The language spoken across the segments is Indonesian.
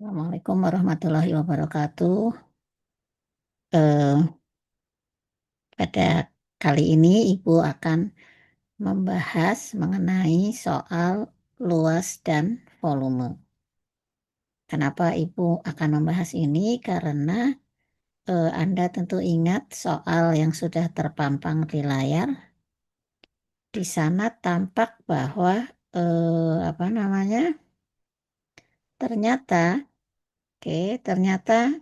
Assalamualaikum warahmatullahi wabarakatuh. Eh, Pada kali ini Ibu akan membahas mengenai soal luas dan volume. Kenapa Ibu akan membahas ini? Karena Anda tentu ingat soal yang sudah terpampang di layar. Di sana tampak bahwa apa namanya? Ternyata, ternyata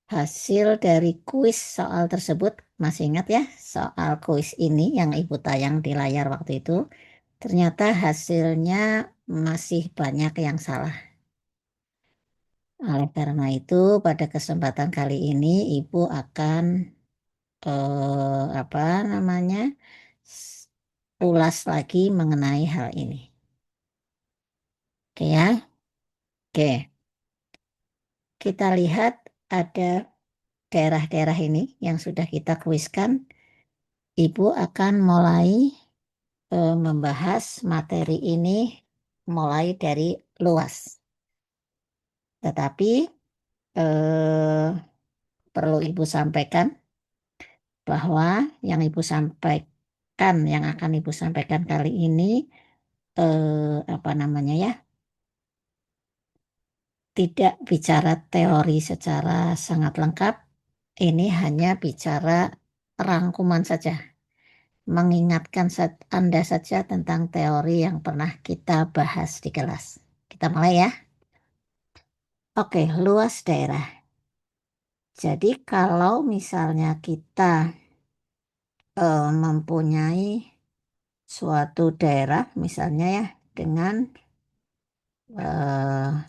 hasil dari kuis soal tersebut, masih ingat ya, soal kuis ini yang Ibu tayang di layar waktu itu, ternyata hasilnya masih banyak yang salah. Oleh karena itu, pada kesempatan kali ini Ibu akan apa namanya, s- ulas lagi mengenai hal ini. Oke ya, oke. Kita lihat ada daerah-daerah ini yang sudah kita kuiskan. Ibu akan mulai membahas materi ini mulai dari luas. Tetapi eh, perlu Ibu sampaikan bahwa yang Ibu sampaikan, yang akan Ibu sampaikan kali ini, apa namanya ya, tidak bicara teori secara sangat lengkap. Ini hanya bicara rangkuman saja, mengingatkan Anda saja tentang teori yang pernah kita bahas di kelas. Kita mulai ya. Oke, luas daerah. Jadi kalau misalnya kita mempunyai suatu daerah, misalnya ya, dengan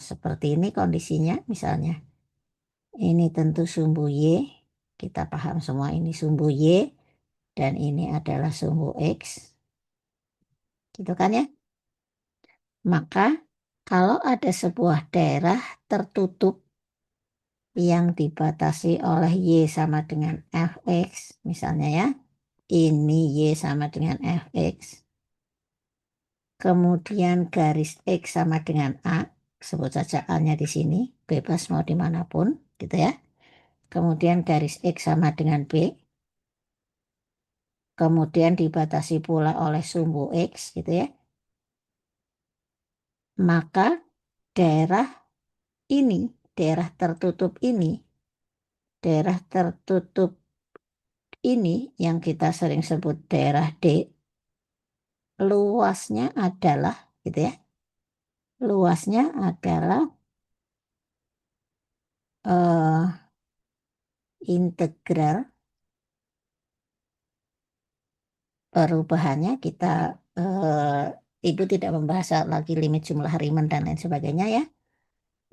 seperti ini kondisinya, misalnya ini tentu sumbu Y, kita paham semua ini sumbu Y, dan ini adalah sumbu X, gitu kan ya? Maka kalau ada sebuah daerah tertutup yang dibatasi oleh Y sama dengan Fx, misalnya ya, ini Y sama dengan Fx, kemudian garis X sama dengan A, sebut saja A-nya di sini, bebas mau dimanapun, gitu ya. Kemudian garis X sama dengan B, kemudian dibatasi pula oleh sumbu X, gitu ya. Maka daerah ini, daerah tertutup ini yang kita sering sebut daerah D, luasnya adalah, gitu ya, luasnya adalah integral perubahannya kita Ibu tidak membahas lagi limit jumlah Riemann dan lain sebagainya ya.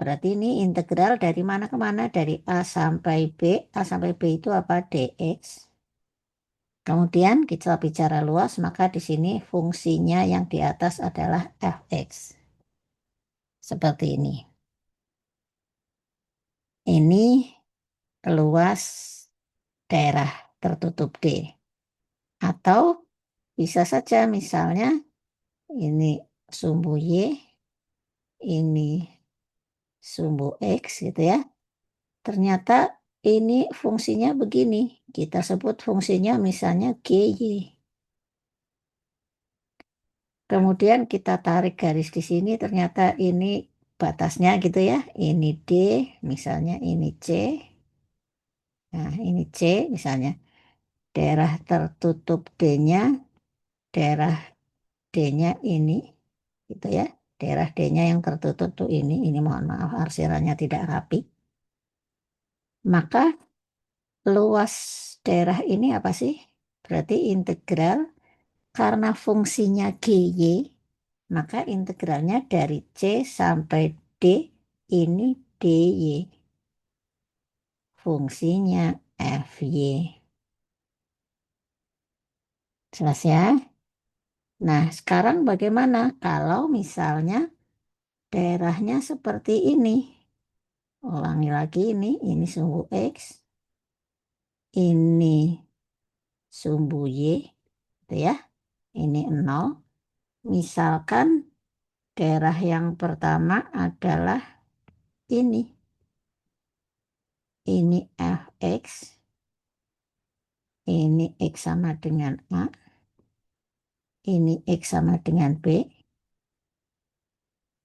Berarti ini integral dari mana ke mana? Dari A sampai B. A sampai B itu apa? dx. Kemudian kita bicara luas, maka di sini fungsinya yang di atas adalah fx. Seperti ini. Ini luas daerah tertutup D. Atau bisa saja misalnya ini sumbu Y, ini sumbu X gitu ya. Ternyata ini fungsinya begini. Kita sebut fungsinya misalnya GY. Kemudian kita tarik garis di sini, ternyata ini batasnya gitu ya. Ini D, misalnya ini C. Nah, ini C misalnya. Daerah tertutup D-nya, daerah D-nya ini gitu ya. Daerah D-nya yang tertutup tuh ini mohon maaf arsirannya tidak rapi. Maka luas daerah ini apa sih? Berarti integral karena fungsinya GY, maka integralnya dari C sampai D ini DY. Fungsinya FY. Jelas ya? Nah, sekarang bagaimana kalau misalnya daerahnya seperti ini? Ulangi lagi ini sumbu X, ini sumbu Y, gitu ya. Ini 0. Misalkan daerah yang pertama adalah ini fx, ini x sama dengan A, ini x sama dengan B.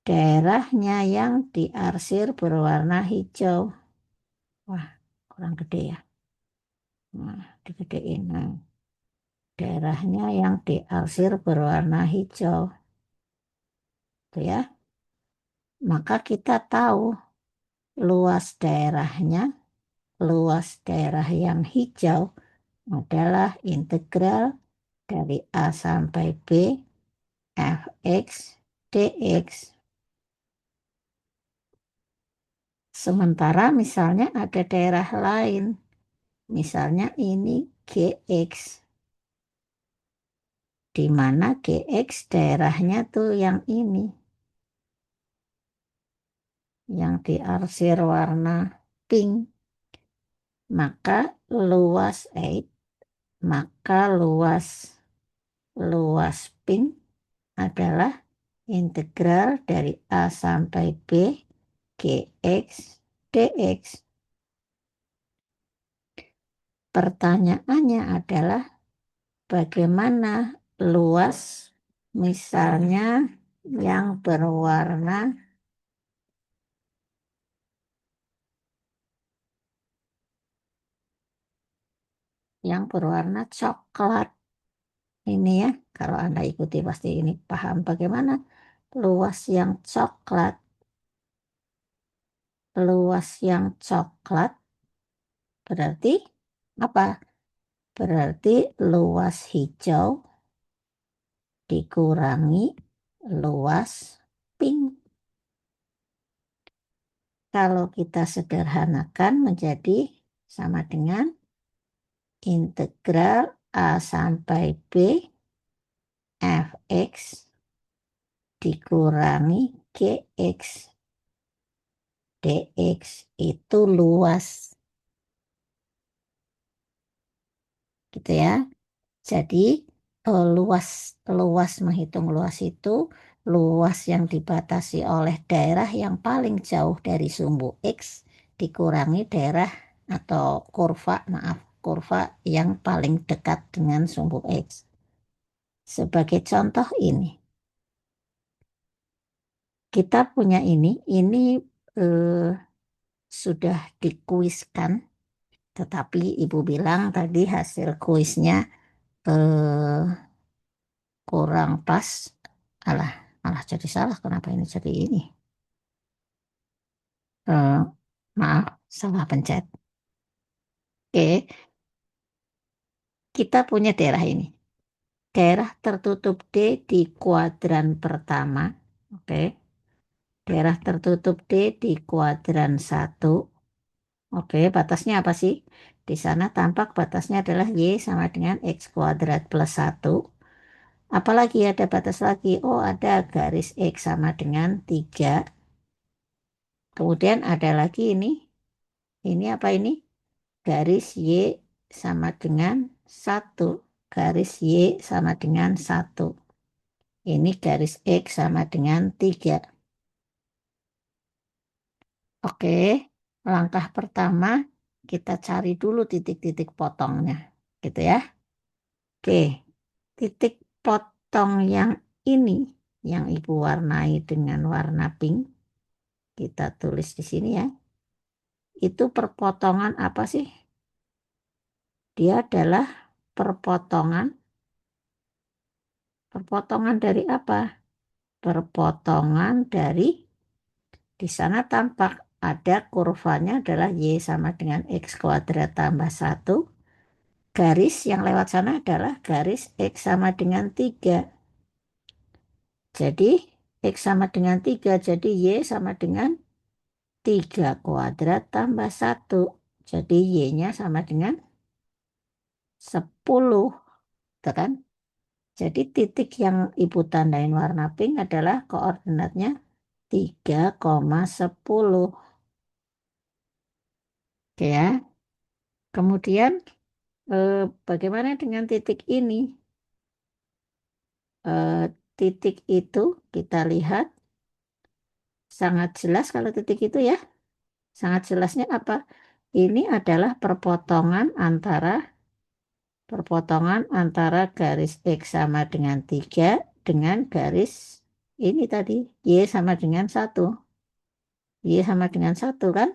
Daerahnya yang diarsir berwarna hijau. Wah, kurang gede ya. Nah, digedein. Nah, daerahnya yang diarsir berwarna hijau. Tuh ya. Maka kita tahu luas daerahnya, luas daerah yang hijau adalah integral dari A sampai B fx dx. Sementara misalnya ada daerah lain, misalnya ini gx, di mana gx daerahnya tuh yang ini, yang diarsir warna pink. Maka luas maka luas pink adalah integral dari A sampai B gx dx. Pertanyaannya adalah bagaimana luas misalnya yang berwarna coklat ini ya. Kalau Anda ikuti pasti ini paham bagaimana luas yang coklat. Luas yang coklat berarti apa? Berarti luas hijau dikurangi luas pink. Kalau kita sederhanakan menjadi sama dengan integral A sampai B fx dikurangi gx dx itu luas. Gitu ya. Jadi luas luas menghitung luas itu luas yang dibatasi oleh daerah yang paling jauh dari sumbu X dikurangi daerah atau kurva yang paling dekat dengan sumbu X. Sebagai contoh ini, kita punya ini sudah dikuiskan, tetapi Ibu bilang tadi hasil kuisnya eh, kurang pas. Alah, malah jadi salah. Kenapa ini jadi ini? Eh, maaf, salah pencet. Oke, kita punya daerah ini. Daerah tertutup D di kuadran pertama. Oke, daerah tertutup D di kuadran 1. Oke, batasnya apa sih? Di sana tampak batasnya adalah Y sama dengan X kuadrat plus 1. Apalagi ada batas lagi? Oh, ada garis X sama dengan 3. Kemudian ada lagi ini. Ini apa ini? Garis Y sama dengan 1. Garis Y sama dengan 1. Ini garis X sama dengan 3. Oke, langkah pertama kita cari dulu titik-titik potongnya. Gitu ya. Oke, titik potong yang ini, yang Ibu warnai dengan warna pink, kita tulis di sini ya. Itu perpotongan apa sih? Dia adalah perpotongan dari apa? Perpotongan dari, di sana tampak ada kurvanya adalah Y sama dengan X kuadrat tambah 1. Garis yang lewat sana adalah garis X sama dengan 3. Jadi X sama dengan 3, jadi Y sama dengan 3 kuadrat tambah 1. Jadi Y-nya sama dengan 10. Tuh kan? Jadi titik yang Ibu tandain warna pink adalah koordinatnya 3,10. Oke ya. Kemudian bagaimana dengan titik ini? Eh, Titik itu kita lihat sangat jelas kalau titik itu ya. Sangat jelasnya apa? Ini adalah perpotongan antara garis X sama dengan 3 dengan garis ini tadi, Y sama dengan 1. Y sama dengan 1 kan?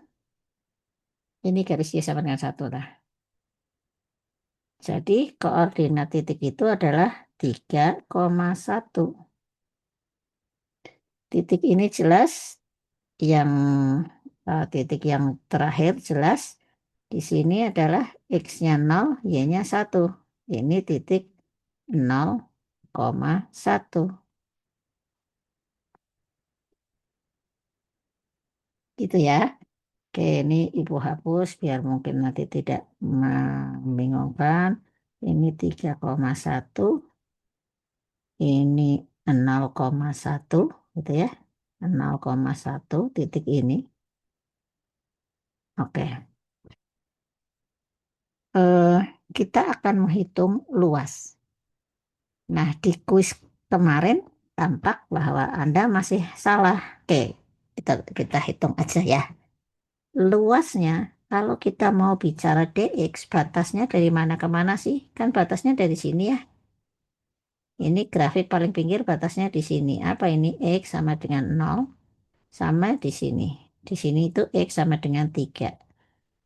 Ini garis Y sama dengan 1 lah. Jadi koordinat titik itu adalah 3,1. Titik ini jelas, yang titik yang terakhir jelas. Di sini adalah X-nya 0, Y-nya 1. Ini titik 0,1. Gitu ya. Oke, ini Ibu hapus biar mungkin nanti tidak membingungkan. Ini 3,1, ini 0,1 gitu ya. 0,1 titik ini. Oke. Eh, kita akan menghitung luas. Nah, di kuis kemarin tampak bahwa Anda masih salah. Oke, kita hitung aja ya. Luasnya, kalau kita mau bicara dx, batasnya dari mana ke mana sih? Kan batasnya dari sini ya. Ini grafik paling pinggir batasnya di sini. Apa ini? X sama dengan 0 sama di sini. Di sini itu X sama dengan 3.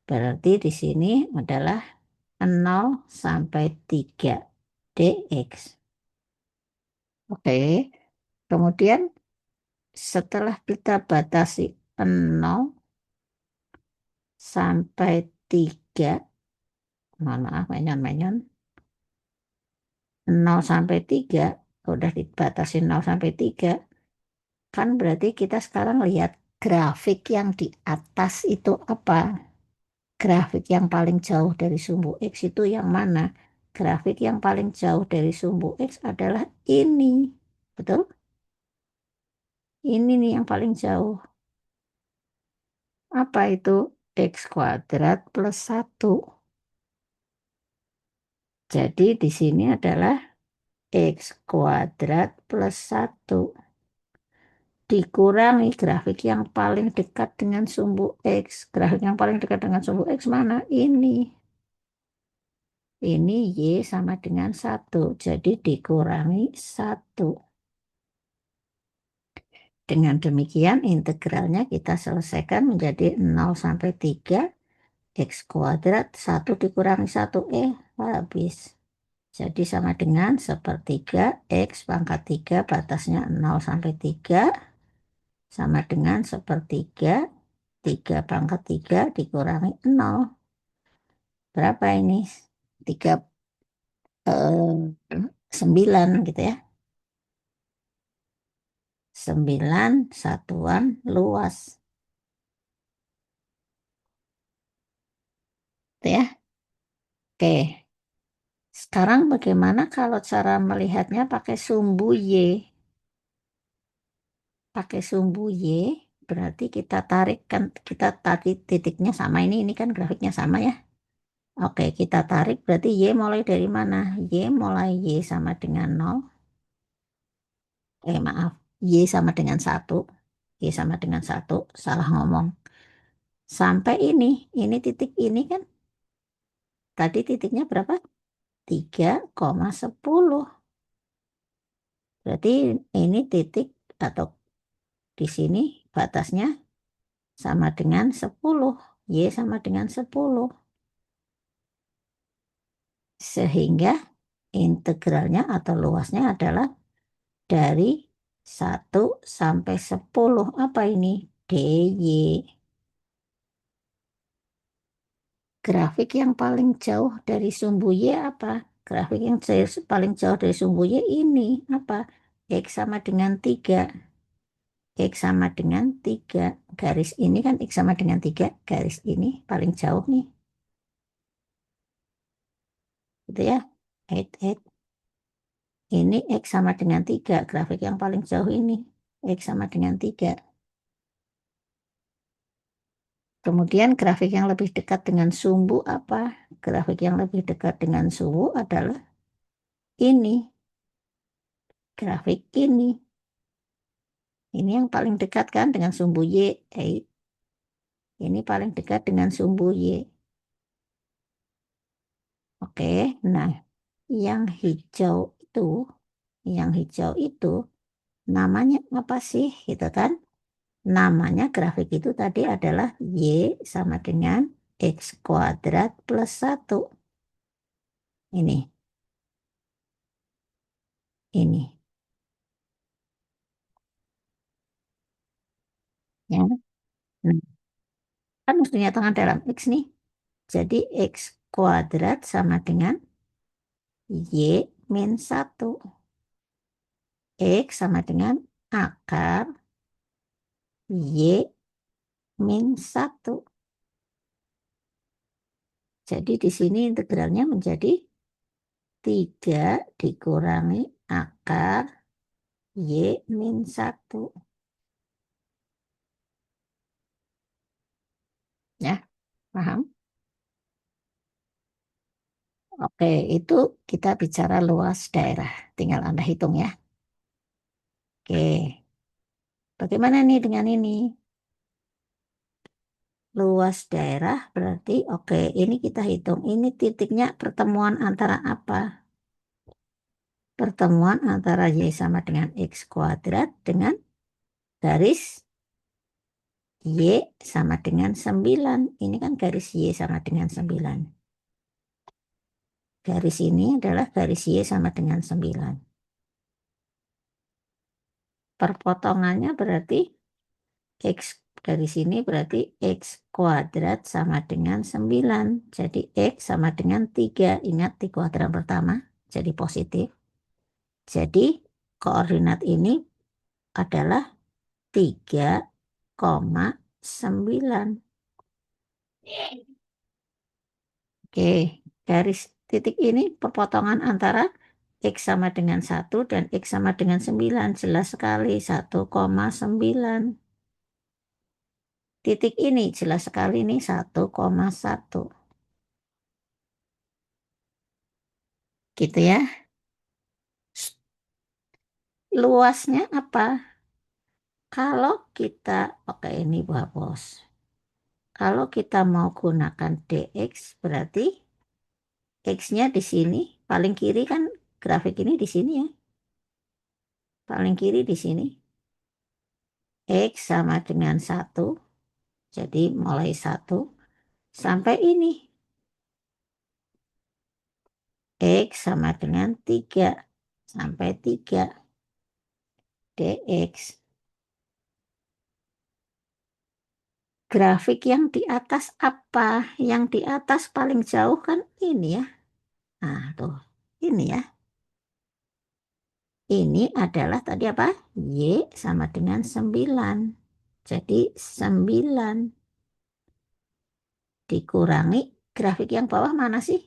Berarti di sini adalah 0 sampai 3 dx. Oke. Kemudian setelah kita batasi 0 sampai 3, mohon maaf menyon-menyon, 0 sampai 3, udah dibatasi 0 sampai 3, kan berarti kita sekarang lihat grafik yang di atas itu apa? Grafik yang paling jauh dari sumbu X itu yang mana? Grafik yang paling jauh dari sumbu X adalah ini. Betul? Ini nih yang paling jauh. Apa itu? X kuadrat plus 1. Jadi di sini adalah X kuadrat plus 1 dikurangi grafik yang paling dekat dengan sumbu X. Grafik yang paling dekat dengan sumbu X mana? Ini Y sama dengan 1. Jadi dikurangi 1. Dengan demikian integralnya kita selesaikan menjadi 0 sampai 3 X kuadrat 1 dikurangi 1. Habis. Jadi sama dengan sepertiga X pangkat 3 batasnya 0 sampai 3 sama dengan sepertiga 3 pangkat 3 dikurangi 0. Berapa ini? 3, 9 gitu ya. 9 satuan luas. Gitu ya. Oke. Sekarang bagaimana kalau cara melihatnya pakai sumbu Y? Pakai sumbu Y berarti kita tarik, kan kita tadi titiknya sama, ini kan grafiknya sama ya. Oke, kita tarik berarti Y mulai dari mana? Y mulai Y sama dengan 0. Maaf. Y sama dengan 1. Y sama dengan 1. Salah ngomong. Sampai ini titik ini kan. Tadi titiknya berapa? 3,10. Berarti ini titik atau di sini batasnya sama dengan 10. Y sama dengan 10. Sehingga integralnya atau luasnya adalah dari 1 sampai 10. Apa ini? DY. Grafik yang paling jauh dari sumbu Y apa? Grafik yang paling jauh dari sumbu Y ini apa? X sama dengan 3. X sama dengan 3. Garis ini kan X sama dengan 3. Garis ini paling jauh nih. Gitu ya. 8. Ini X sama dengan 3. Grafik yang paling jauh ini. X sama dengan 3. Kemudian grafik yang lebih dekat dengan sumbu apa? Grafik yang lebih dekat dengan sumbu adalah ini. Grafik ini. Ini yang paling dekat kan dengan sumbu Y. Ini paling dekat dengan sumbu Y. Oke, nah yang hijau itu, yang hijau itu namanya apa sih? Gitu kan? Namanya grafik itu tadi adalah Y sama dengan X kuadrat plus 1. Ini, ya. Nah, kan mestinya tangan dalam X nih. Jadi X kuadrat sama dengan Y min 1. X sama dengan akar Y min 1. Jadi di sini integralnya menjadi 3 dikurangi akar Y min 1. Ya, paham? Oke, itu kita bicara luas daerah. Tinggal Anda hitung ya. Oke, bagaimana nih dengan ini? Luas daerah berarti, oke, ini kita hitung. Ini titiknya pertemuan antara apa? Pertemuan antara Y sama dengan X kuadrat dengan garis Y sama dengan 9. Ini kan garis Y sama dengan 9. Garis ini adalah garis Y sama dengan 9. Perpotongannya berarti X dari sini berarti X kuadrat sama dengan 9. Jadi X sama dengan 3. Ingat di kuadrat pertama jadi positif. Jadi koordinat ini adalah 3,9. Oke, garis titik ini perpotongan antara X sama dengan 1 dan X sama dengan 9. Jelas sekali 1,9. Titik ini jelas sekali nih 1,1. Gitu ya. Luasnya apa? Kalau kita, oke ini buah bos. Kalau kita mau gunakan dx berarti x-nya di sini, paling kiri kan grafik ini di sini ya. Paling kiri di sini. X sama dengan 1. Jadi mulai 1 sampai ini. X sama dengan 3 sampai 3 dx. Grafik yang di atas apa? Yang di atas paling jauh kan ini ya. Nah, tuh. Ini ya. Ini adalah tadi apa? Y sama dengan 9. Jadi 9 dikurangi grafik yang bawah mana sih?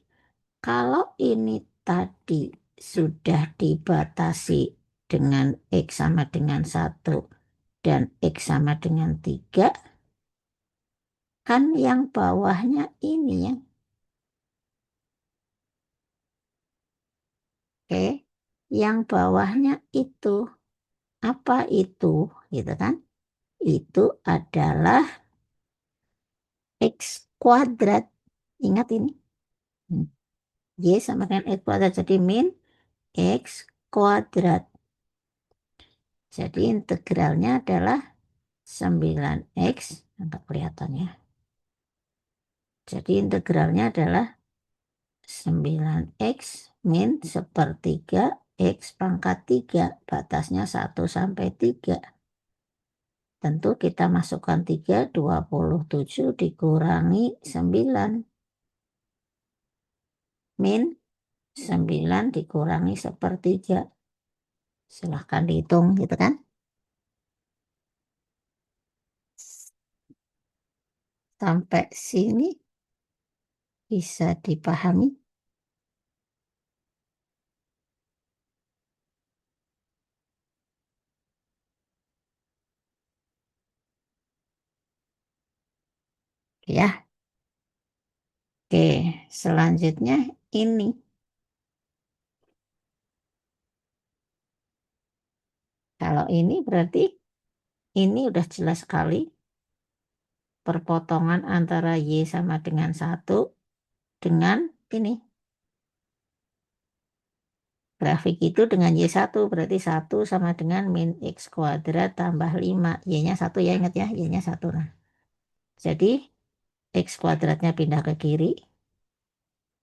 Kalau ini tadi sudah dibatasi dengan X sama dengan 1 dan X sama dengan 3, kan yang bawahnya ini ya. Oke, yang bawahnya itu apa itu? Gitu kan? Itu adalah X kuadrat. Ingat ini. Y sama dengan X kuadrat. Jadi min X kuadrat. Jadi integralnya adalah 9X. Enggak kelihatan ya. Jadi integralnya adalah 9X min sepertiga X pangkat 3. Batasnya 1 sampai 3. Tentu kita masukkan 3, 27 dikurangi 9. Min 9 dikurangi sepertiga. Silahkan dihitung gitu kan. Sampai sini bisa dipahami. Ya, oke. Selanjutnya ini. Kalau ini berarti ini udah jelas sekali. perpotongan antara Y sama dengan 1 dengan ini. Grafik itu dengan Y1, berarti 1 sama dengan min X kuadrat tambah 5. Y-nya 1 ya, ingat ya, Y-nya 1. Nah, jadi X kuadratnya pindah ke kiri,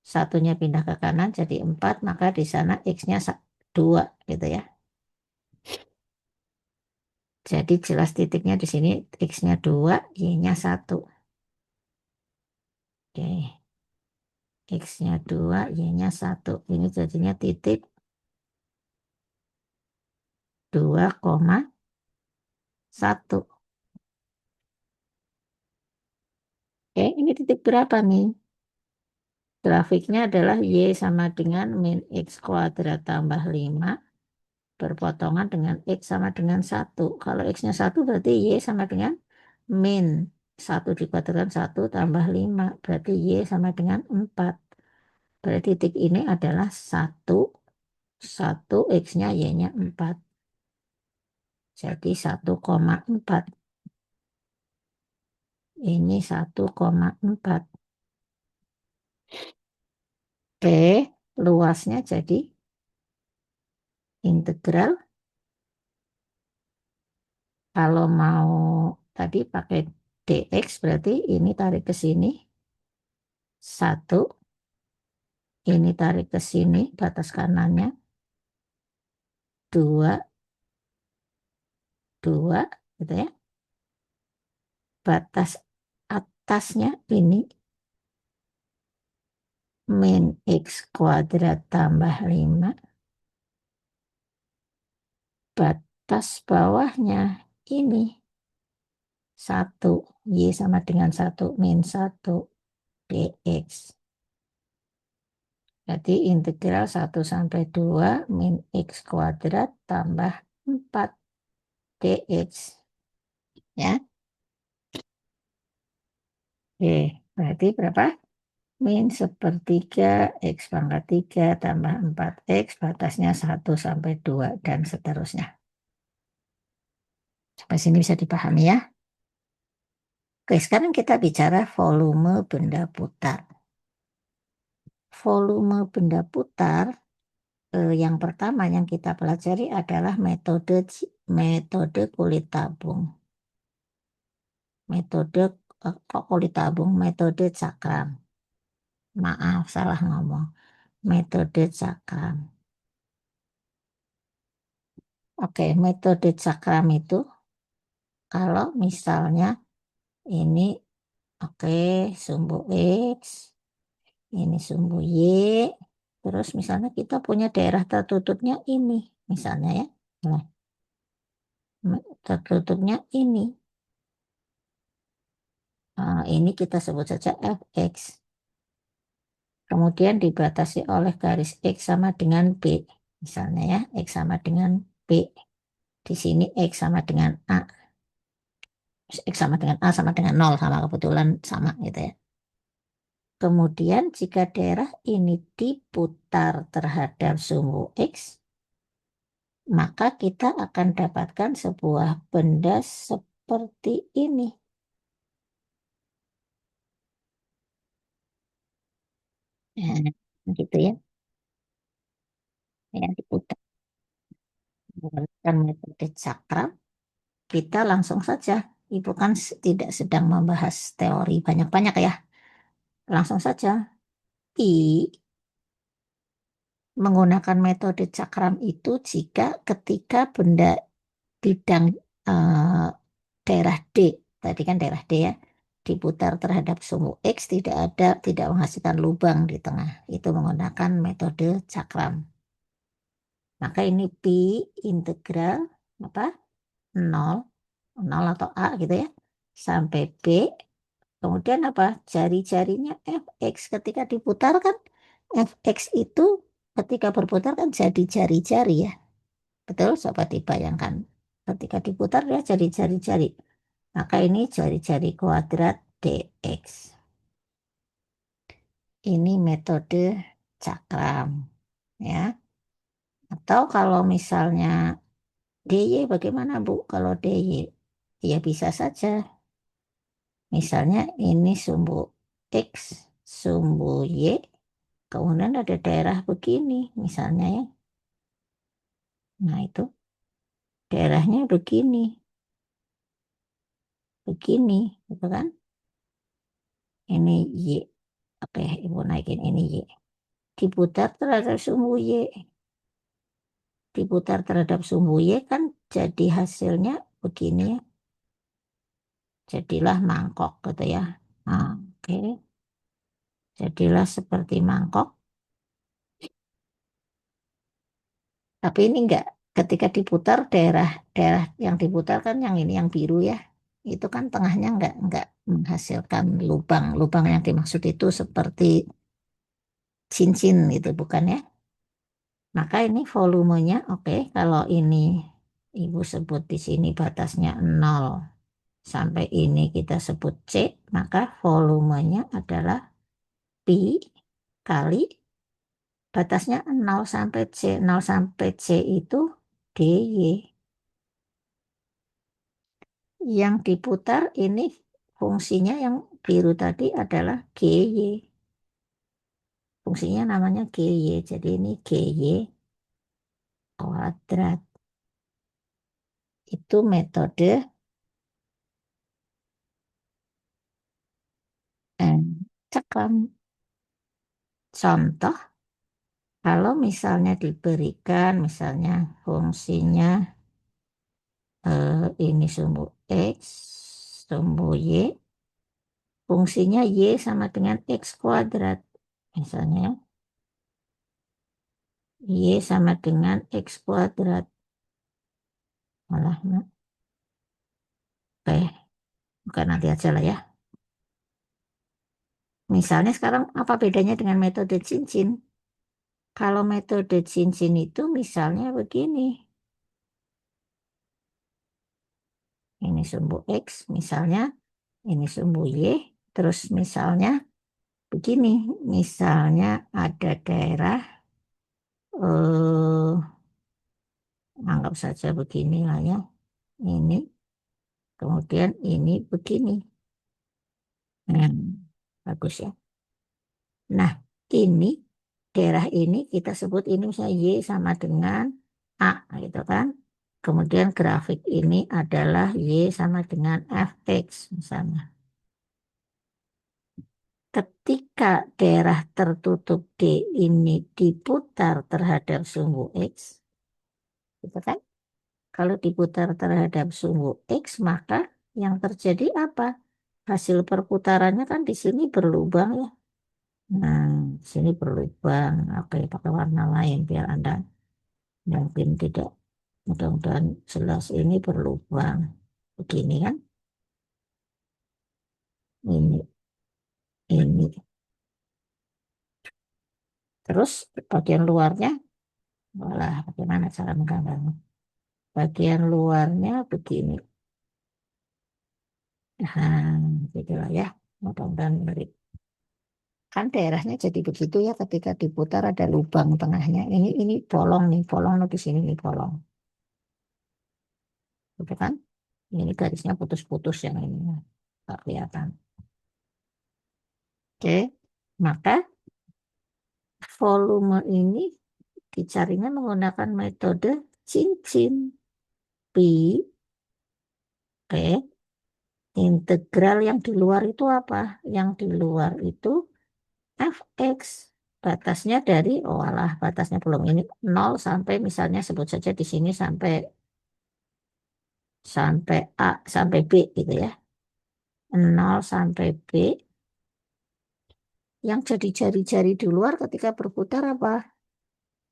satunya pindah ke kanan, jadi 4, maka di sana X-nya 2, gitu ya. Jadi jelas titiknya di sini, X-nya 2, Y-nya 1. Oke, X-nya 2, Y-nya 1. Ini jadinya titik 2,1. Oke, ini titik berapa nih? Grafiknya adalah Y sama dengan min X kuadrat tambah 5 berpotongan dengan X sama dengan 1. Kalau X-nya 1 berarti Y sama dengan min 1 dikuadratkan 1 tambah 5. Berarti Y sama dengan 4. Berarti titik ini adalah 1, 1 X-nya Y-nya 4. Jadi 1,4. Ini 1,4. Oke, luasnya jadi integral. Kalau mau tadi pakai dx berarti ini tarik ke sini 1, ini tarik ke sini batas kanannya 2, 2 gitu ya. Batas atasnya ini min X kuadrat tambah 5. Batas bawahnya ini 1, Y sama dengan 1 min 1 dx. Jadi integral 1 sampai 2 min X kuadrat tambah 4 dx. Ya, oke, berarti berapa? Min sepertiga X pangkat 3 tambah 4X, batasnya 1 sampai 2, dan seterusnya. Sampai sini bisa dipahami ya? Oke, sekarang kita bicara volume benda putar. Volume benda putar, yang pertama yang kita pelajari adalah metode kulit tabung. Metode, kok kulit tabung? Metode cakram. Maaf, salah ngomong. Metode cakram. Oke, metode cakram itu kalau misalnya ini oke, sumbu X, ini sumbu Y, terus misalnya kita punya daerah tertutupnya ini, misalnya ya. Nah, tertutupnya ini. Ini kita sebut saja Fx. Kemudian dibatasi oleh garis X sama dengan B. Misalnya ya, X sama dengan B. Di sini X sama dengan A. X sama dengan A sama dengan 0, sama kebetulan sama gitu ya. Kemudian jika daerah ini diputar terhadap sumbu X, maka kita akan dapatkan sebuah benda seperti ini. Nah, gitu ya. Ya, diputar menggunakan metode cakram, kita langsung saja. Ibu kan tidak sedang membahas teori banyak-banyak ya. Langsung saja. I menggunakan metode cakram itu jika ketika benda bidang eh, daerah D, tadi kan daerah D ya, diputar terhadap sumbu X tidak menghasilkan lubang di tengah. Itu menggunakan metode cakram. Maka ini pi integral apa? 0, 0 atau A gitu ya, sampai B. Kemudian apa? Jari-jarinya Fx ketika diputar kan, Fx itu ketika berputar kan jadi jari-jari ya. Betul, sobat dibayangkan. Ketika diputar ya jadi jari-jari. Maka ini jari-jari kuadrat dx. Ini metode cakram ya. Atau kalau misalnya dy bagaimana Bu? Kalau dy ya bisa saja Misalnya ini sumbu X, sumbu Y, kemudian ada daerah begini misalnya ya. Nah itu daerahnya begini, gitu kan? Ini Y. Oke, Ibu naikin ini Y. Diputar terhadap sumbu Y. Diputar terhadap sumbu Y kan jadi hasilnya begini ya. Jadilah mangkok gitu ya. Nah, oke. Jadilah seperti mangkok. Tapi ini enggak, ketika diputar daerah yang diputar kan yang ini yang biru ya. Itu kan tengahnya enggak menghasilkan lubang. Lubang yang dimaksud itu seperti cincin gitu bukan ya? Maka ini volumenya oke, kalau ini Ibu sebut di sini batasnya 0 sampai ini kita sebut C, maka volumenya adalah pi kali batasnya 0 sampai C. 0 sampai C itu dy. Yang diputar ini fungsinya yang biru tadi adalah gy. Fungsinya namanya gy. Jadi ini gy kuadrat. Itu metode cekam. Contoh, kalau misalnya diberikan misalnya fungsinya ini sumbu X, sumbu Y, fungsinya Y sama dengan X kuadrat. Misalnya Y sama dengan X kuadrat. Malah, oke, bukan nanti aja lah ya. Misalnya sekarang apa bedanya dengan metode cincin? Kalau metode cincin itu misalnya begini. Ini sumbu X, misalnya ini sumbu Y, terus misalnya begini, misalnya ada daerah, anggap saja begini lah ya, ini, kemudian ini begini. Nah, bagus ya. Nah, ini daerah ini kita sebut ini misalnya Y sama dengan A, gitu kan. Kemudian grafik ini adalah Y sama dengan Fx misalnya. Ketika daerah tertutup D ini diputar terhadap sumbu X, gitu kan? Kalau diputar terhadap sumbu X, maka yang terjadi apa? Hasil perputarannya kan di sini berlubang ya. Nah, di sini berlubang. Oke, pakai warna lain biar Anda mungkin tidak, mudah-mudahan jelas ini berlubang. Begini kan? Ini. Terus bagian luarnya, walah, bagaimana cara menggambarnya? Bagian luarnya begini. Nah, gitu lah ya. Mudah-mudahan beri. Kan daerahnya jadi begitu ya ketika diputar ada lubang tengahnya. Ini bolong nih, bolong nih di sini nih bolong. Gitu kan? Ini garisnya putus-putus yang ini. Nggak kelihatan. Oke, maka volume ini dicarinya menggunakan metode cincin. Pi, oke, integral yang di luar itu apa? Yang di luar itu fx. Batasnya dari, oh alah, batasnya belum ini 0 sampai misalnya sebut saja di sini sampai sampai A sampai B gitu ya. 0 sampai B yang jadi jari-jari di luar ketika berputar apa?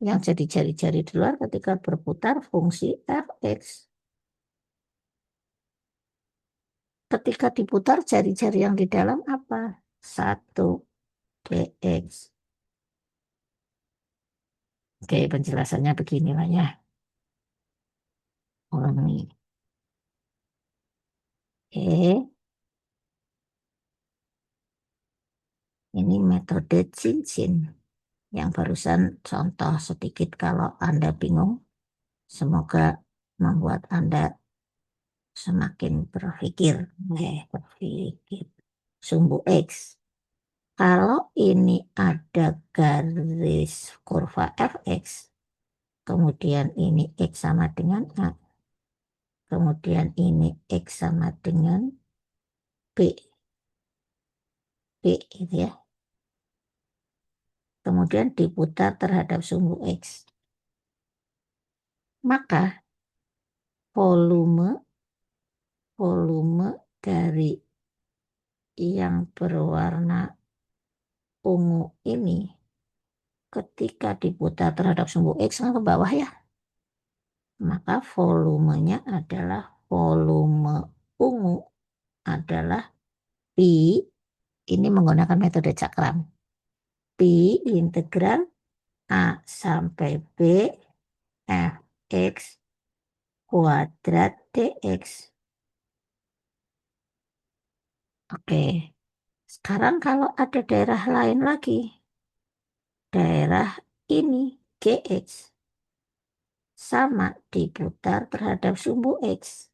Yang jadi jari-jari di luar ketika berputar fungsi fx. Ketika diputar jari-jari yang di dalam apa? 1 dx. Oke, penjelasannya beginilah ya. Ulangi. Ini metode cincin. Yang barusan contoh sedikit kalau Anda bingung. Semoga membuat Anda semakin berpikir. Sumbu X. Kalau ini ada garis kurva fx, kemudian ini X sama dengan A, kemudian ini X sama dengan B, gitu ya. Kemudian diputar terhadap sumbu X. Maka volume dari yang berwarna ungu ini ketika diputar terhadap sumbu X ke bawah ya, maka volumenya adalah volume ungu adalah Pi, ini menggunakan metode cakram, Pi integral A sampai B Fx kuadrat dx. Oke, sekarang kalau ada daerah lain lagi, daerah ini Gx sama diputar terhadap sumbu X.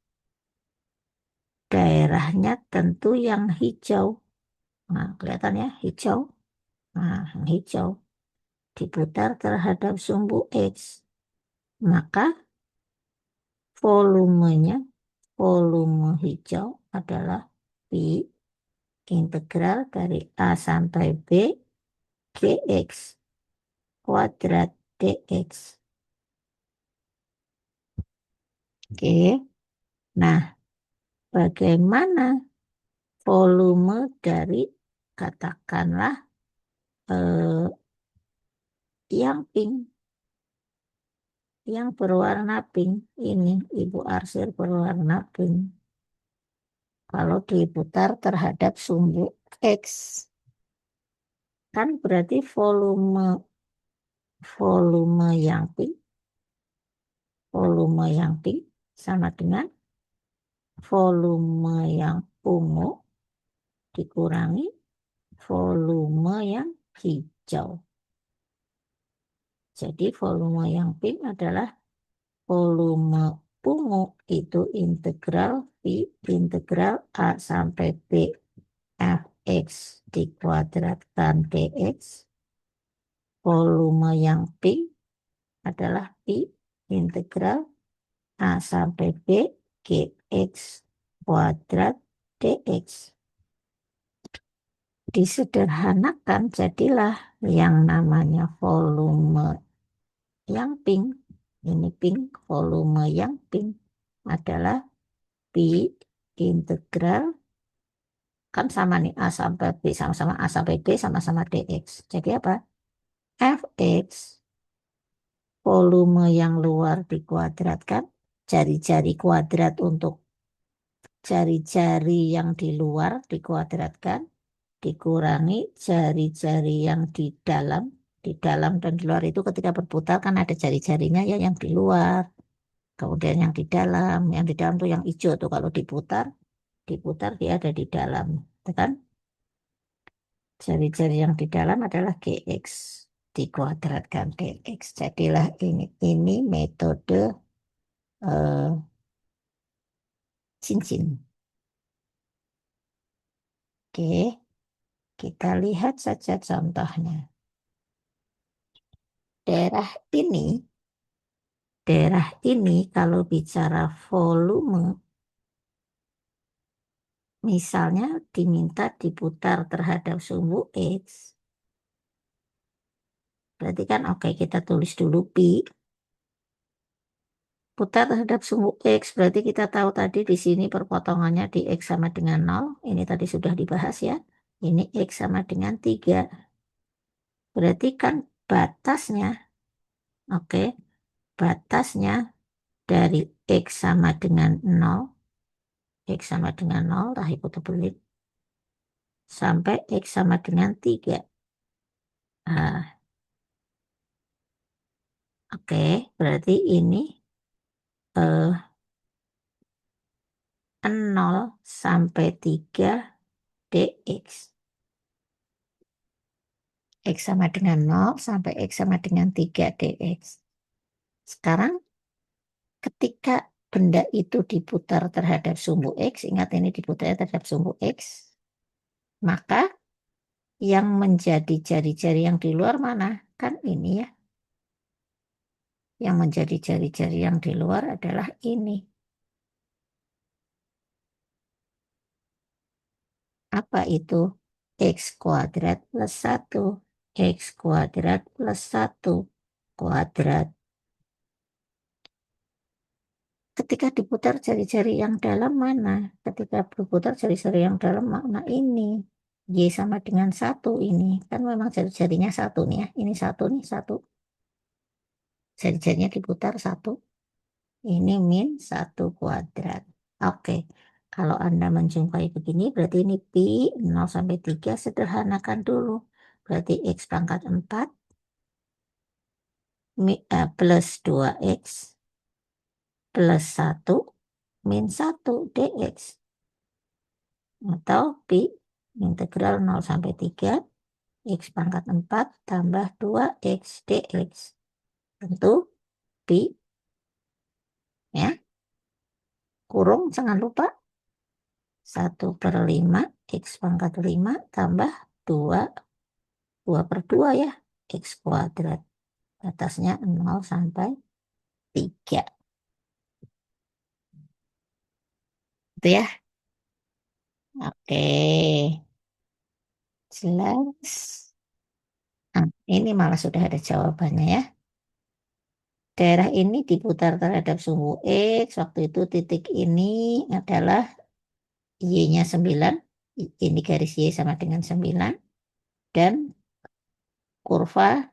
Daerahnya tentu yang hijau. Nah, kelihatan ya, hijau. Nah, yang hijau diputar terhadap sumbu X. Maka volumenya, volume hijau adalah Pi integral dari A sampai B Gx kuadrat dx. Oke, nah bagaimana volume dari katakanlah eh, yang pink, yang berwarna pink ini, Ibu arsir berwarna pink. Kalau diputar terhadap sumbu X, kan berarti volume yang pink sama dengan volume yang ungu dikurangi volume yang hijau. Jadi volume yang pink adalah volume ungu itu integral A sampai B Fx dikuadratkan dx. Volume yang pink adalah Pi integral A sampai B Gx kuadrat dx. Disederhanakan jadilah yang namanya volume yang pink. Ini pink, volume yang pink adalah Pi integral, kan sama nih A sampai B sama-sama A sampai B sama-sama dx. Jadi apa? Fx volume yang luar dikuadratkan, jari-jari kuadrat untuk jari-jari yang di luar dikuadratkan, dikurangi jari-jari yang di dalam. Di dalam dan di luar itu ketika berputar kan ada jari-jarinya ya, yang di luar. Kemudian yang di dalam tuh yang hijau tuh kalau diputar dia ada di dalam. Itu kan? Jari-jari yang di dalam adalah Gx dikuadratkan dx. Jadilah ini metode cincin. Oke, kita lihat saja contohnya. Daerah ini kalau bicara volume, misalnya diminta diputar terhadap sumbu X, berarti kan oke, kita tulis dulu Pi. Putar terhadap sumbu X, berarti kita tahu tadi di sini perpotongannya di X sama dengan 0. Ini tadi sudah dibahas ya. Ini X sama dengan 3. Berarti kan batasnya, oke, batasnya dari X sama dengan 0, X sama dengan 0, tahi putar belit, sampai X sama dengan 3. Nah, oke, berarti ini 0 sampai 3 dx. X sama dengan 0 sampai X sama dengan 3 dx. Sekarang ketika benda itu diputar terhadap sumbu X, ingat ini diputar terhadap sumbu X, maka yang menjadi jari-jari yang di luar mana? Kan ini ya. Yang menjadi jari-jari yang di luar adalah ini. Apa itu? X kuadrat plus 1. X kuadrat plus 1 kuadrat. Ketika diputar jari-jari yang dalam mana? Ketika berputar jari-jari yang dalam makna ini. Y sama dengan 1 ini. Kan memang jari-jarinya 1 nih ya. Ini 1 nih, 1. Jari-jarinya diputar 1. Ini min 1 kuadrat. Oke. Kalau Anda menjumpai begini, berarti ini pi 0 sampai 3, sederhanakan dulu. Berarti X pangkat 4 plus 2X plus 1 min 1 dx. Atau pi integral 0 sampai 3 X pangkat 4 tambah 2X dx. Tentu pi ya, kurung jangan lupa 1/5 X pangkat 5 tambah 2 per 2 ya, X kuadrat. Batasnya 0 sampai 3. Itu ya. Oke. Jelas. Nah, ini malah sudah ada jawabannya ya. Daerah ini diputar terhadap sumbu X. Waktu itu titik ini adalah Y-nya 9. Ini garis Y sama dengan 9. Dan kurva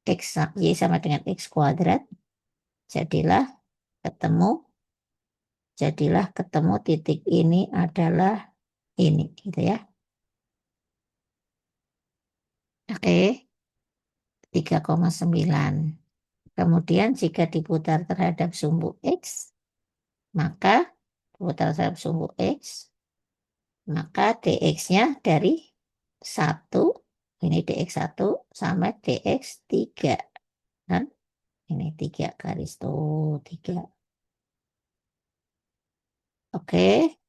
X, Y sama dengan X kuadrat. Jadilah ketemu titik ini adalah ini gitu ya. Oke, 3,9. Kemudian jika diputar terhadap sumbu X, maka diputar terhadap sumbu X, maka dx-nya dari 1, ini dx1 sama dx3. Kan? Ini 3 garis tuh, 3. Oke,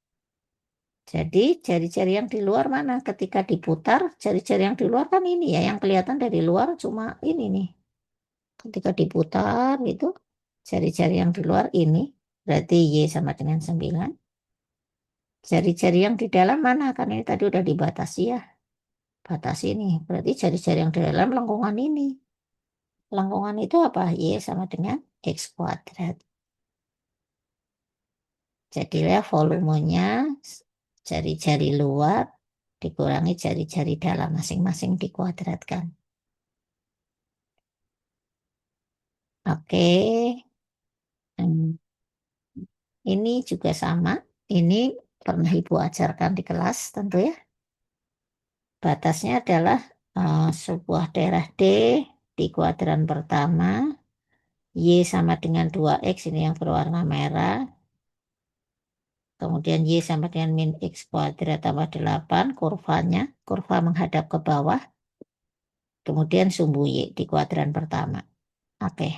jadi jari-jari yang di luar mana? Ketika diputar, jari-jari yang di luar kan ini ya, yang kelihatan dari luar cuma ini nih. Ketika diputar gitu, jari-jari yang di luar ini, berarti Y sama dengan 9. Jari-jari yang di dalam mana? Kan ini tadi udah dibatasi ya. Batasi ini. Berarti jari-jari yang di dalam lengkungan ini. Lengkungan itu apa? Y sama dengan X kuadrat. Jadilah volumenya jari-jari luar dikurangi jari-jari dalam masing-masing dikuadratkan. Oke. Ini juga sama. Ini pernah Ibu ajarkan di kelas tentu ya. Batasnya adalah sebuah daerah D di kuadran pertama. Y sama dengan 2X, ini yang berwarna merah. Kemudian Y sama dengan min X kuadrat tambah 8, kurva menghadap ke bawah. Kemudian sumbu Y di kuadran pertama. Oke,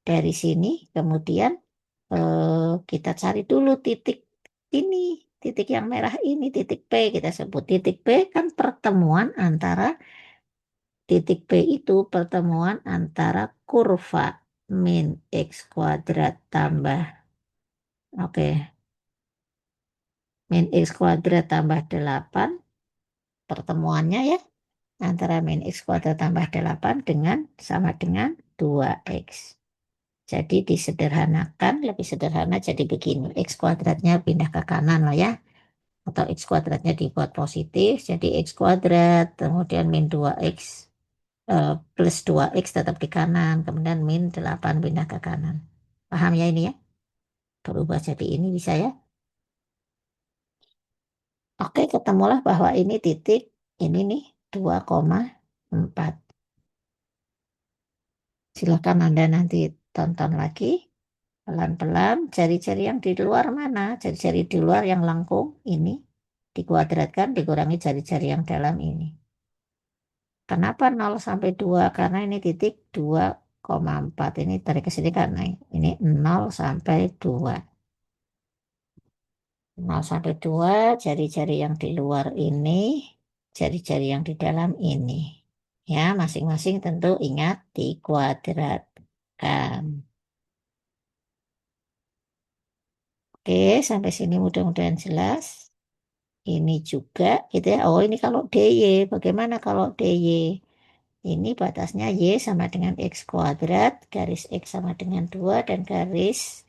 dari sini kemudian kita cari dulu titik ini, titik yang merah ini, titik P kita sebut. Titik P kan pertemuan antara, titik P itu pertemuan antara kurva min X kuadrat tambah, oke, min X kuadrat tambah 8, pertemuannya ya, antara min X kuadrat tambah 8 dengan sama dengan 2X. Jadi disederhanakan, lebih sederhana jadi begini. X kuadratnya pindah ke kanan lah ya. Atau X kuadratnya dibuat positif. Jadi X kuadrat, kemudian min 2X plus 2X tetap di kanan. Kemudian min 8 pindah ke kanan. Paham ya ini ya? Berubah jadi ini bisa ya? Oke, ketemulah bahwa ini titik, ini nih 2,4. Silakan Anda nanti tonton lagi. Pelan-pelan, jari-jari yang di luar mana? Jari-jari di luar yang lengkung ini dikuadratkan, dikurangi jari-jari yang dalam ini. Kenapa 0 sampai 2? Karena ini titik 2,4. Ini dari ke sini kan naik. Ini 0 sampai 2. 0 sampai 2, jari-jari yang di luar ini, jari-jari yang di dalam ini. Ya, masing-masing tentu ingat dikuadratkan. Oke, sampai sini mudah-mudahan jelas. Ini juga gitu ya. Oh, ini kalau DY, bagaimana kalau DY? Ini batasnya Y sama dengan X kuadrat, garis X sama dengan 2 dan garis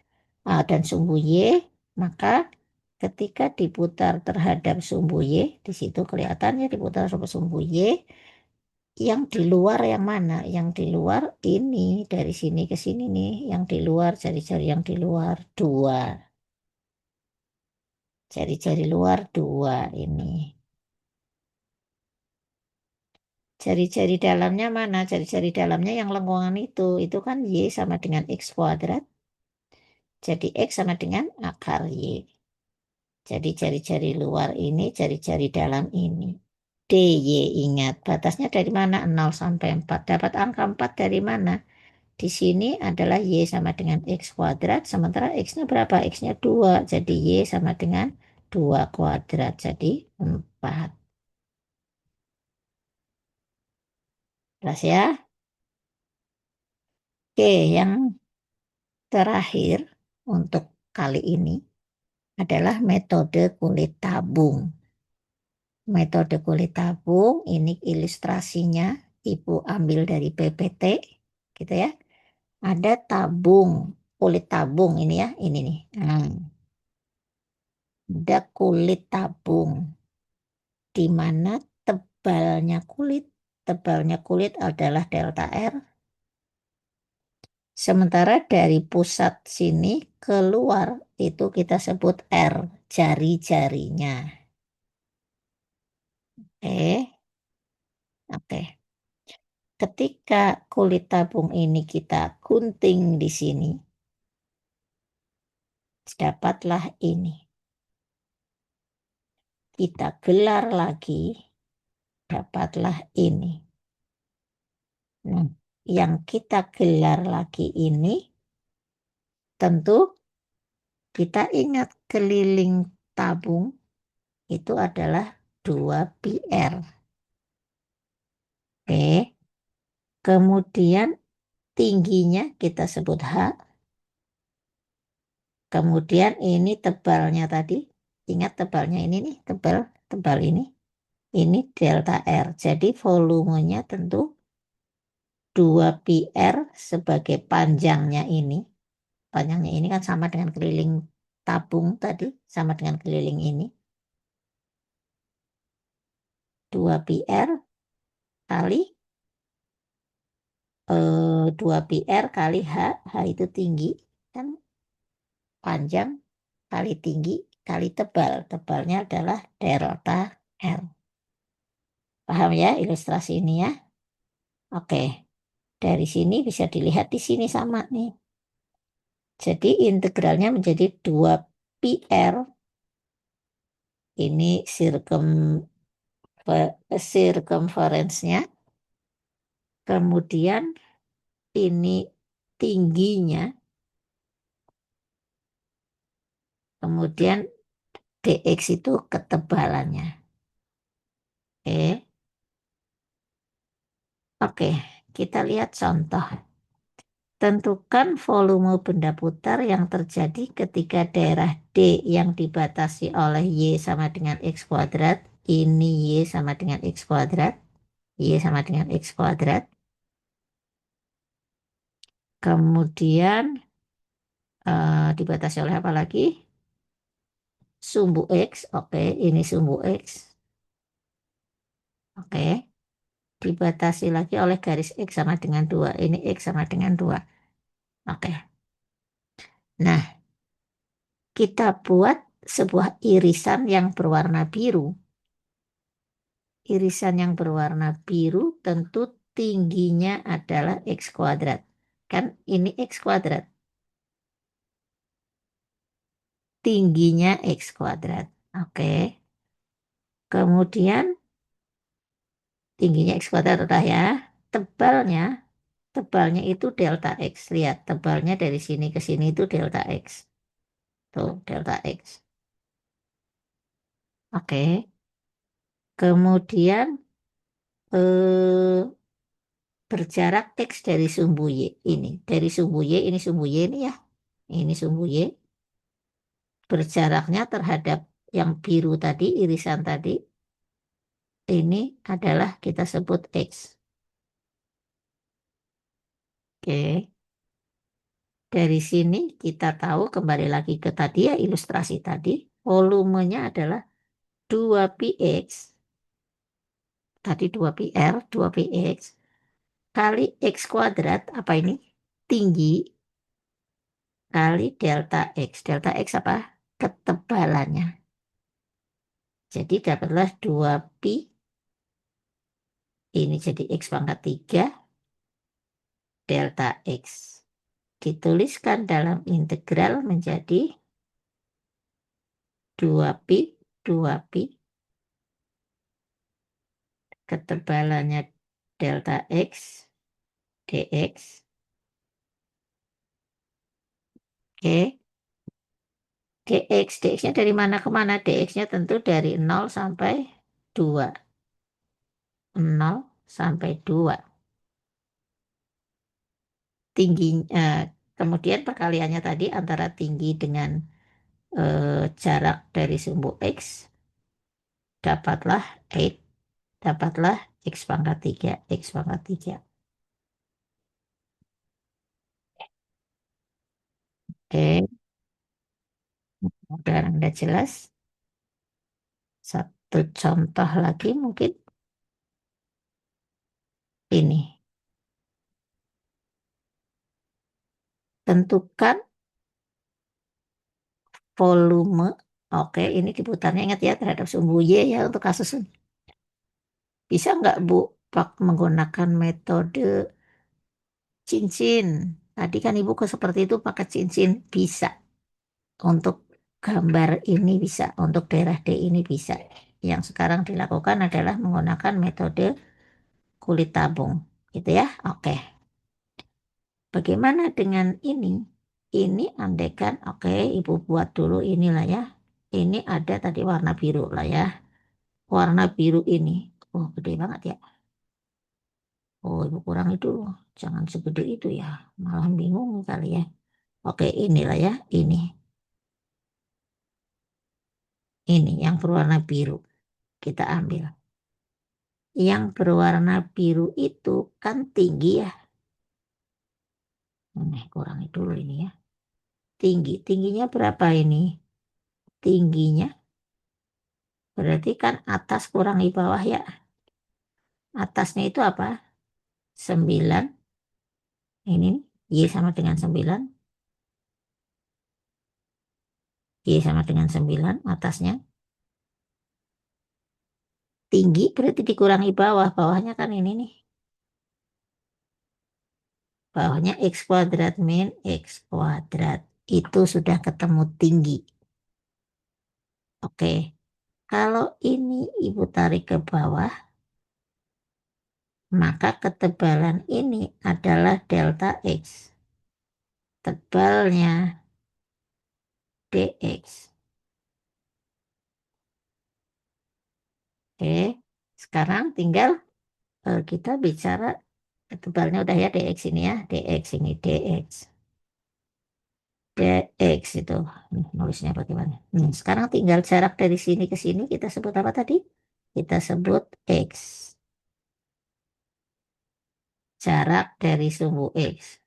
dan sumbu Y, maka ketika diputar terhadap sumbu Y, di situ kelihatannya diputar terhadap sumbu Y, yang di luar yang mana? Yang di luar ini, dari sini ke sini nih, yang di luar, jari-jari yang di luar, 2. Jari-jari luar 2 ini. Jari-jari dalamnya mana? Jari-jari dalamnya yang lengkungan itu kan Y sama dengan X kuadrat. Jadi X sama dengan akar Y. Jadi jari-jari luar ini, jari-jari dalam ini. DY ingat, batasnya dari mana? 0 sampai 4. Dapat angka 4 dari mana? Di sini adalah Y sama dengan X kuadrat, sementara X-nya berapa? X-nya 2, jadi Y sama dengan 2 kuadrat, jadi 4. Jelas ya? Oke, yang terakhir untuk kali ini adalah metode kulit tabung. Metode kulit tabung, ini ilustrasinya Ibu ambil dari PPT, gitu ya. Ada tabung, kulit tabung ini ya, ini nih. Ada kulit tabung, di mana tebalnya kulit adalah delta R. Sementara dari pusat sini keluar itu kita sebut R, jari-jarinya. Oke. Ketika kulit tabung ini kita gunting di sini, dapatlah ini. Kita gelar lagi, dapatlah ini. Nah, yang kita gelar lagi ini, tentu kita ingat keliling tabung itu adalah 2πr. Oke. Kemudian tingginya kita sebut H. Kemudian ini tebalnya tadi. Ingat tebalnya ini nih, tebal ini. Ini delta R. Jadi volumenya tentu 2πr sebagai panjangnya ini. Panjangnya ini kan sama dengan keliling tabung tadi, sama dengan keliling ini. 2πr kali 2πr kali H. H itu tinggi, kan panjang kali tinggi kali tebal. Tebalnya adalah delta R. Paham ya ilustrasi ini ya? Oke. Dari sini bisa dilihat di sini sama nih. Jadi integralnya menjadi 2πr. Ini circumference-nya. Kemudian ini tingginya. Kemudian dx itu ketebalannya. Oke. Oke, kita lihat contoh. Tentukan volume benda putar yang terjadi ketika daerah D yang dibatasi oleh Y sama dengan X kuadrat. Ini Y sama dengan X kuadrat. Y sama dengan X kuadrat. Kemudian dibatasi oleh apa lagi? Sumbu X. Oke, ini sumbu X. Oke. Dibatasi lagi oleh garis X sama dengan 2. Ini X sama dengan 2. Oke. Nah, kita buat sebuah irisan yang berwarna biru. Irisan yang berwarna biru tentu tingginya adalah X kuadrat. Kan ini X kuadrat. Tingginya X kuadrat. Oke. Kemudian tingginya X kuadrat udah ya. Tebalnya, tebalnya itu delta X. Lihat, tebalnya dari sini ke sini itu delta X. Tuh, delta X. Oke. Kemudian eh, berjarak X dari sumbu Y ini. Dari sumbu Y, ini sumbu Y ini ya. Ini sumbu Y. Berjaraknya terhadap yang biru tadi, irisan tadi, ini adalah kita sebut X. Oke. Dari sini kita tahu kembali lagi ke tadi ya ilustrasi tadi. Volumenya adalah 2px. Tadi 2pr, 2px. Kali x kuadrat, apa ini? Tinggi kali delta X. Delta X apa? Ketebalannya. Jadi dapatlah 2pi, ini jadi X pangkat 3 delta X. Dituliskan dalam integral menjadi 2pi, 2pi, ketebalannya delta X, dx. Oke, dx, dx-nya dari mana ke mana? Dx-nya tentu dari 0 sampai 2. 0 sampai 2. Tingginya, kemudian perkaliannya tadi antara tinggi dengan jarak dari sumbu X, dapatlah 8, dapatlah X pangkat 3, X pangkat 3. Oke, udah Anda jelas. Satu contoh lagi mungkin ini. Tentukan volume. Oke, ini diputarnya ingat ya terhadap sumbu Y ya untuk kasus ini. Bisa nggak Bu menggunakan metode cincin? Tadi kan Ibu ke seperti itu pakai cincin. Bisa. Untuk gambar ini bisa. Untuk daerah D ini bisa. Yang sekarang dilakukan adalah menggunakan metode kulit tabung. Gitu ya. Oke. Bagaimana dengan ini? Ini andaikan, oke, Ibu buat dulu inilah ya. Ini ada tadi warna biru lah ya. Warna biru ini. Oh, gede banget ya. Oh, Ibu kurangi dulu. Jangan segede itu ya. Malah bingung kali ya. Oke, inilah ya. Ini. Ini yang berwarna biru. Kita ambil. Yang berwarna biru itu kan tinggi ya. Kurangi dulu ini ya. Tinggi. Tingginya berapa ini? Tingginya berarti kan atas kurangi bawah ya. Atasnya itu apa? 9. Ini Y sama dengan 9. Y sama dengan 9 atasnya. Tinggi berarti dikurangi bawah. Bawahnya kan ini nih. Bawahnya X kuadrat min X kuadrat. Itu sudah ketemu tinggi. Oke. Kalau ini Ibu tarik ke bawah, maka ketebalan ini adalah delta X. Tebalnya dx. Oke, sekarang tinggal kita bicara tebalnya udah ya dx ini ya, dx ini dx. Dx itu nulisnya bagaimana? Sekarang tinggal jarak dari sini ke sini kita sebut apa tadi? Kita sebut x. Jarak dari sumbu x.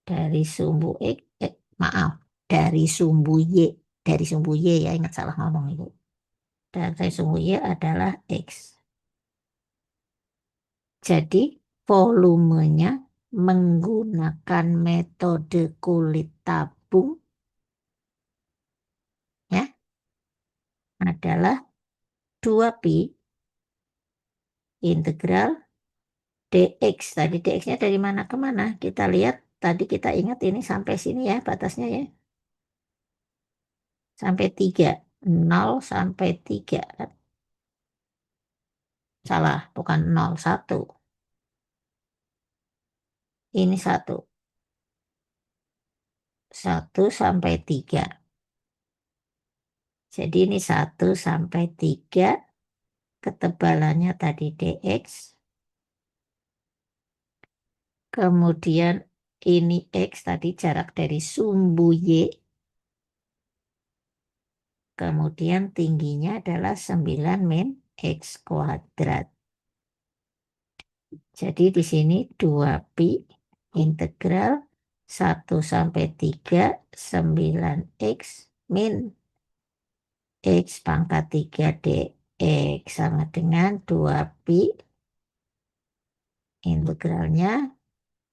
Dari sumbu x, maaf, dari sumbu y. Dari sumbu y ya, ingat salah ngomong itu. Dari sumbu y adalah x. Jadi volumenya menggunakan metode kulit tabung ya adalah 2pi integral dx. Tadi dx-nya dari mana ke mana? Kita lihat tadi kita ingat ini sampai sini ya batasnya ya. Sampai 3. 0 sampai 3. Salah, bukan 0, 1. Ini 1. 1 sampai 3. Jadi ini 1 sampai 3, ketebalannya tadi dx. Kemudian ini x tadi jarak dari sumbu y. Kemudian tingginya adalah 9 min x kuadrat. Jadi di sini 2pi integral 1 sampai 3 9x min x pangkat 3 dx sama dengan 2pi integralnya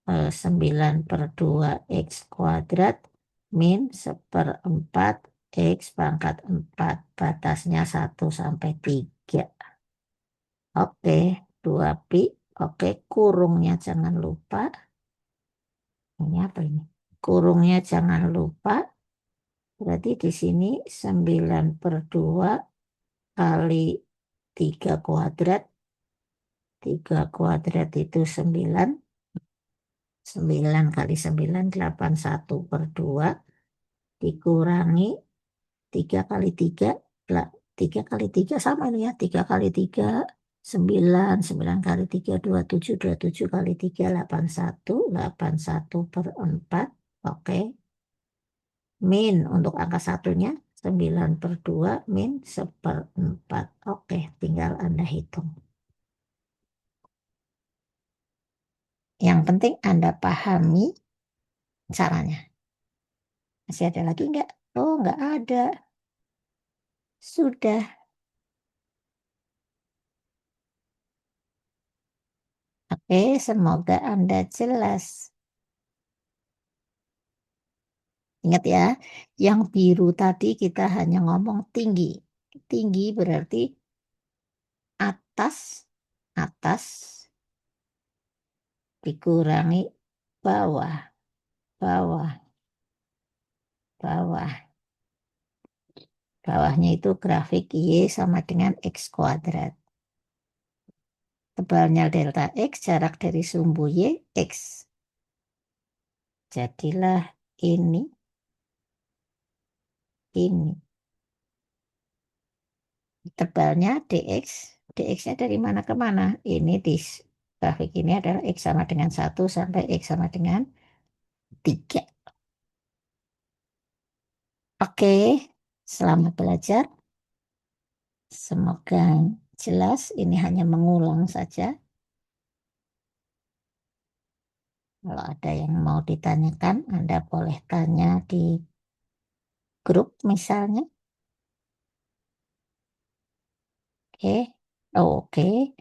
9/2 x kuadrat min 1/4 x pangkat 4. Batasnya 1 sampai 3. Oke, 2pi. Oke, kurungnya jangan lupa. Ini apa ini? Kurungnya jangan lupa. Berarti di sini 9/2 kali 3 kuadrat. 3 kuadrat itu 9. 9 kali 9, 81/2. Dikurangi 3 kali 3. 3 kali 3 sama ini ya. 3 kali 3, 9. 9 kali 3, 27. 27 kali 3, 81. 81/4. Oke. Min untuk angka satunya 9/2 min 1/4. Oke, tinggal Anda hitung. Yang penting Anda pahami caranya. Masih ada lagi enggak? Oh, enggak ada. Sudah. Oke, semoga Anda jelas. Ingat ya, yang biru tadi kita hanya ngomong tinggi. Tinggi berarti atas, atas dikurangi bawah, bawah, bawah. Bawahnya itu grafik Y sama dengan X kuadrat. Tebalnya delta X, jarak dari sumbu Y, X. Jadilah ini. Tebalnya dx. Dx-nya dari mana ke mana? Ini di grafik ini adalah X sama dengan 1 sampai X sama dengan 3. Oke, selamat belajar. Semoga jelas, ini hanya mengulang saja. Kalau ada yang mau ditanyakan, Anda boleh tanya di grup misalnya. Oke, oke.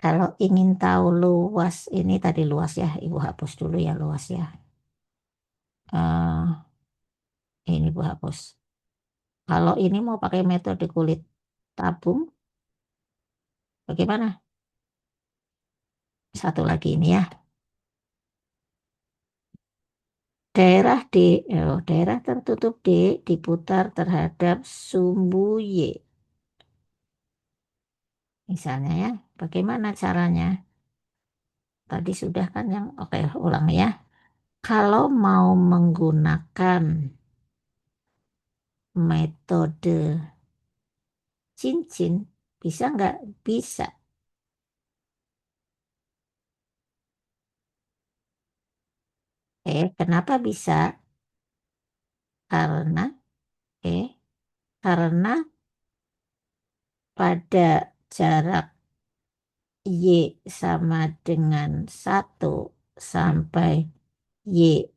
Kalau ingin tahu luas, ini tadi luas ya, Ibu hapus dulu ya luas ya. Ini Ibu hapus. Kalau ini mau pakai metode kulit tabung, bagaimana? Satu lagi ini ya. Daerah tertutup D diputar terhadap sumbu Y. Misalnya ya, bagaimana caranya? Tadi sudah kan yang, oke ulang ya. Kalau mau menggunakan metode cincin, bisa nggak? Bisa. Kenapa bisa? Karena, karena pada jarak Y sama dengan 1 sampai Y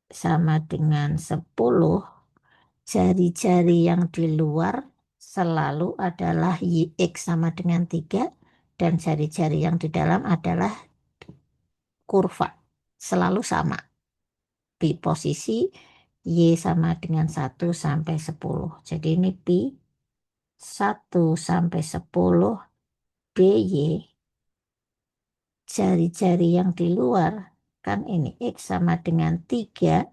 sama dengan 10, jari-jari yang di luar selalu adalah YX sama dengan 3, dan jari-jari yang di dalam adalah kurva, selalu sama di posisi Y sama dengan 1 sampai 10. Jadi ini pi 1 sampai 10 DY, jari-jari yang di luar kan ini X sama dengan 3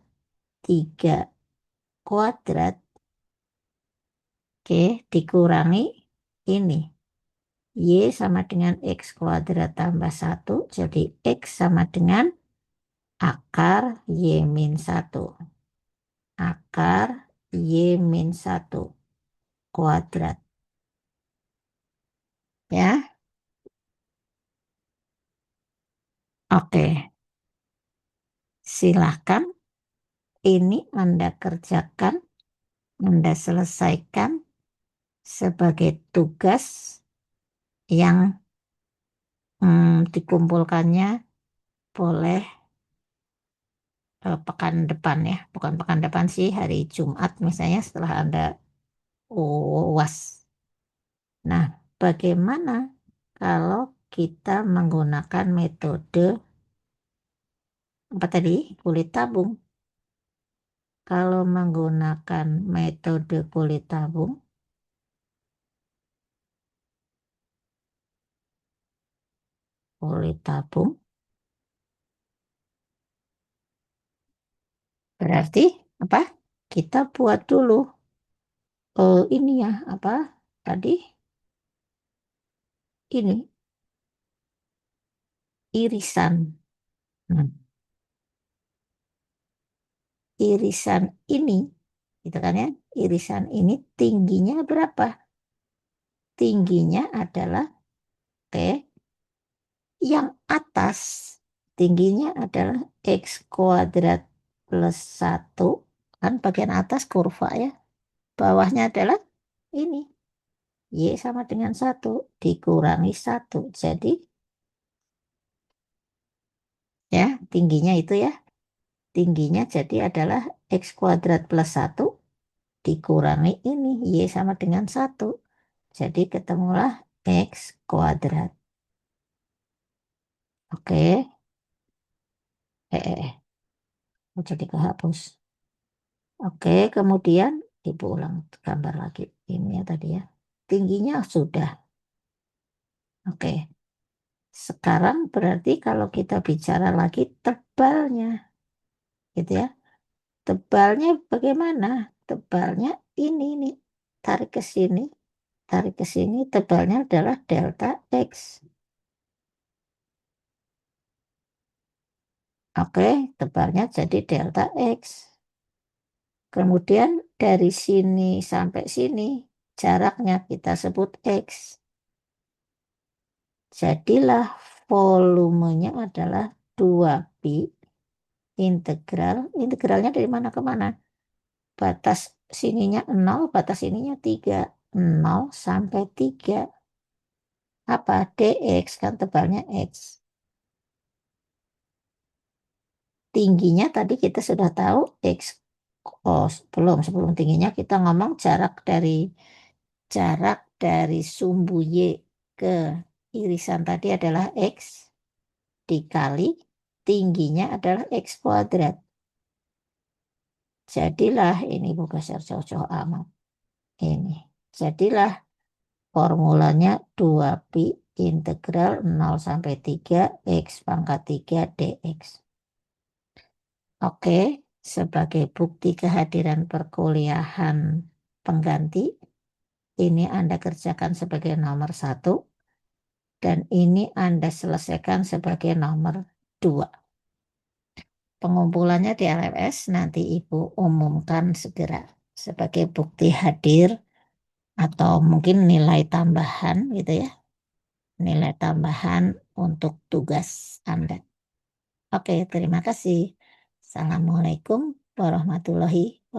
kuadrat, dikurangi ini Y sama dengan X kuadrat tambah 1, jadi X sama dengan akar Y min 1. Akar Y min 1. kuadrat. Ya, oke. Silahkan ini Anda kerjakan, Anda selesaikan sebagai tugas yang dikumpulkannya boleh pekan depan ya, bukan pekan depan sih, hari Jumat misalnya setelah Anda UAS. Nah, bagaimana kalau kita menggunakan metode apa tadi? Kulit tabung. Kalau menggunakan metode kulit tabung berarti apa? Kita buat dulu ini ya, apa tadi? Ini irisan. Hmm. Irisan ini, gitu kan ya? Irisan ini tingginya berapa? Tingginya adalah T, yang atas tingginya adalah X kuadrat plus 1, kan bagian atas kurva ya. Bawahnya adalah ini, Y sama dengan 1 dikurangi 1. Jadi ya tingginya itu ya, tingginya jadi adalah X kuadrat plus 1 dikurangi ini, Y sama dengan 1. Jadi ketemulah X kuadrat. Oke, jadi kehapus. Oke, kemudian Ibu ulang gambar lagi. Ini ya tadi ya. Tingginya sudah. Oke, sekarang berarti kalau kita bicara lagi tebalnya, gitu ya. Tebalnya bagaimana? Tebalnya ini nih. Tarik ke sini, tarik ke sini. Tebalnya adalah delta X. Oke, tebalnya jadi delta X. Kemudian dari sini sampai sini jaraknya kita sebut X. Jadilah volumenya adalah 2pi integral. Integralnya dari mana ke mana? Batas sininya 0, batas sininya 3. 0 sampai 3. Apa? dx kan tebalnya X. Tingginya tadi kita sudah tahu X. Oh, sebelum tingginya kita ngomong jarak dari sumbu Y ke irisan tadi adalah X dikali tingginya adalah X kuadrat. Jadilah ini bukan jauh-jauh amat. Ini. Jadilah formulanya 2pi integral 0 sampai 3 X pangkat 3 dx. Oke, sebagai bukti kehadiran perkuliahan pengganti, ini Anda kerjakan sebagai nomor 1 dan ini Anda selesaikan sebagai nomor 2. Pengumpulannya di LMS nanti Ibu umumkan segera sebagai bukti hadir atau mungkin nilai tambahan gitu ya. Nilai tambahan untuk tugas Anda. Oke, terima kasih. Assalamualaikum warahmatullahi